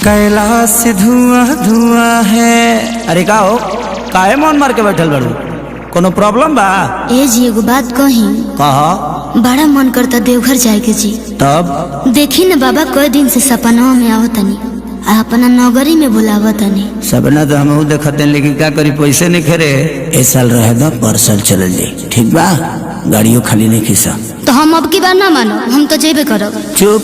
कैलाश से धुआं धुआं है। अरे का हो, काहे मन मार के बैठल बड़ू? कोनो प्रॉब्लम बा? ए जी एगो बात कही। कहा। बड़ा मन करता देवघर जाए के जी। तब देखी न बाबा कई दिन से सपना में आवतनी आ अपना नगरी में बुलावतनी। सपना तो हम देखते, लेकिन क्या करी, पैसे नहीं खरे। ए साल रहे दो, पर साल चल जाई, ठीक बा? गाड़ियों खाली नहीं खीसा तो हम अब की बार ना मानो, हम तो जेबे करब। चुप।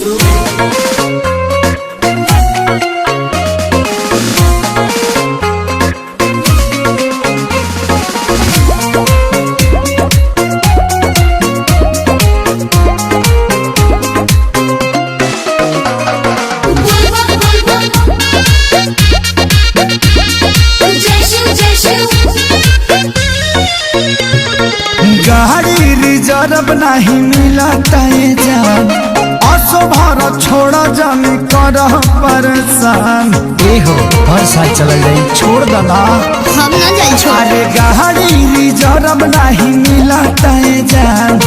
गाड़ी रिजर्व नहीं मिला जान, असो भारत छोड़ा जानी कर परेशान। हो हर साल चल जाई, छोड़ दला हम ना जाए। अरे गाड़ी रिजर्व नहीं मिला जान,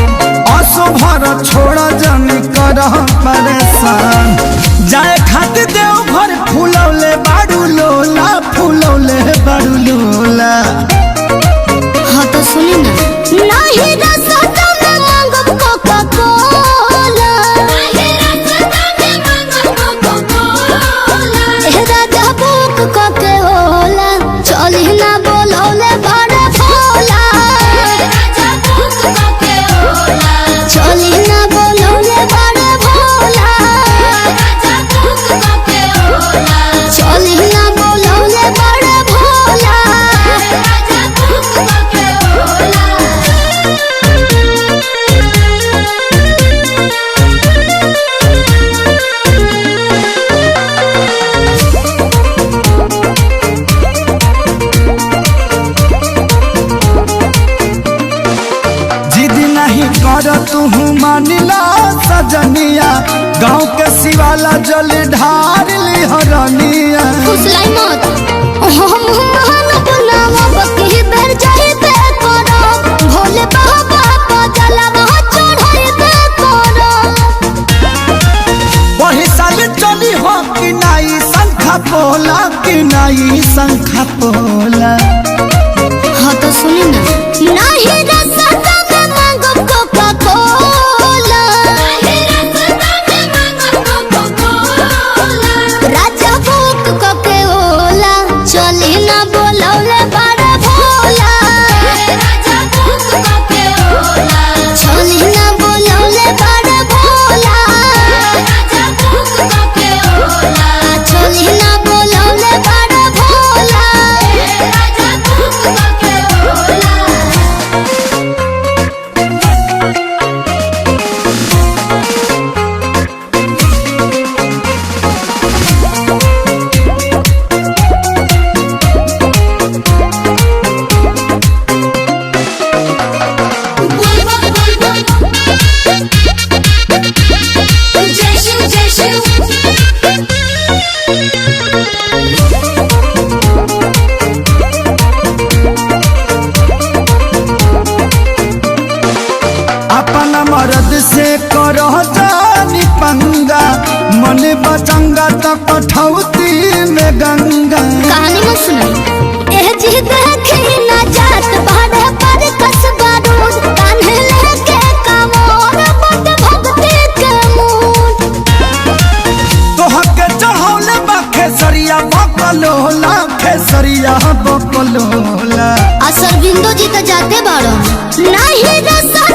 असो भारत छोड़ा जानी कर परेशान। जाए खातिर देव घर फूलौले बाड़ू लोला, फूलौले बाड़ू लोला। हाँ तो सुनी ना, नहीं रास्ता में मांगब कोका कोला, ए राजा बुक कोके होला, चली ना बोलौले बड़े भोला, चली ना बोलौले बड़े भोला, चली ना बोलौले बड़े भोला। कर तू मानिला सजनिया, गाँव के शिवाला जल ढार ली हरनिया। फुसलाई मत, हम मानब ना बकी बेर जाइबे करब, भोले बाबा को जलवा चढ़ाइबे करब। वही साल चली हो कि नाई शंखा पोला, कि नाई शंखा पोला। हाँ तो सुनी ना, नहीं रास्ता में मांगब कोका कोला, राजा बुक कोके होला, चली ना बोलौले बड़े भोला, चली ना बोलौले बड़े भोला, चली ना बोलौले बड़े भोला। अपना मर्द से करो जानी पंगा, मन बचंगा तो कठौती में गंगा। कहानी मत सुनाई, एह जी देखी ना जात बाड़े पर कसबा रोड, कान्हे लेके कमोर बट भक्ति के मूड। तोहर के चढ़ौले बा खेसरिया बकलोला, खेसरिया बकलोला। असर बिंदु जी तो जाते बाड़ो, नहीं रसा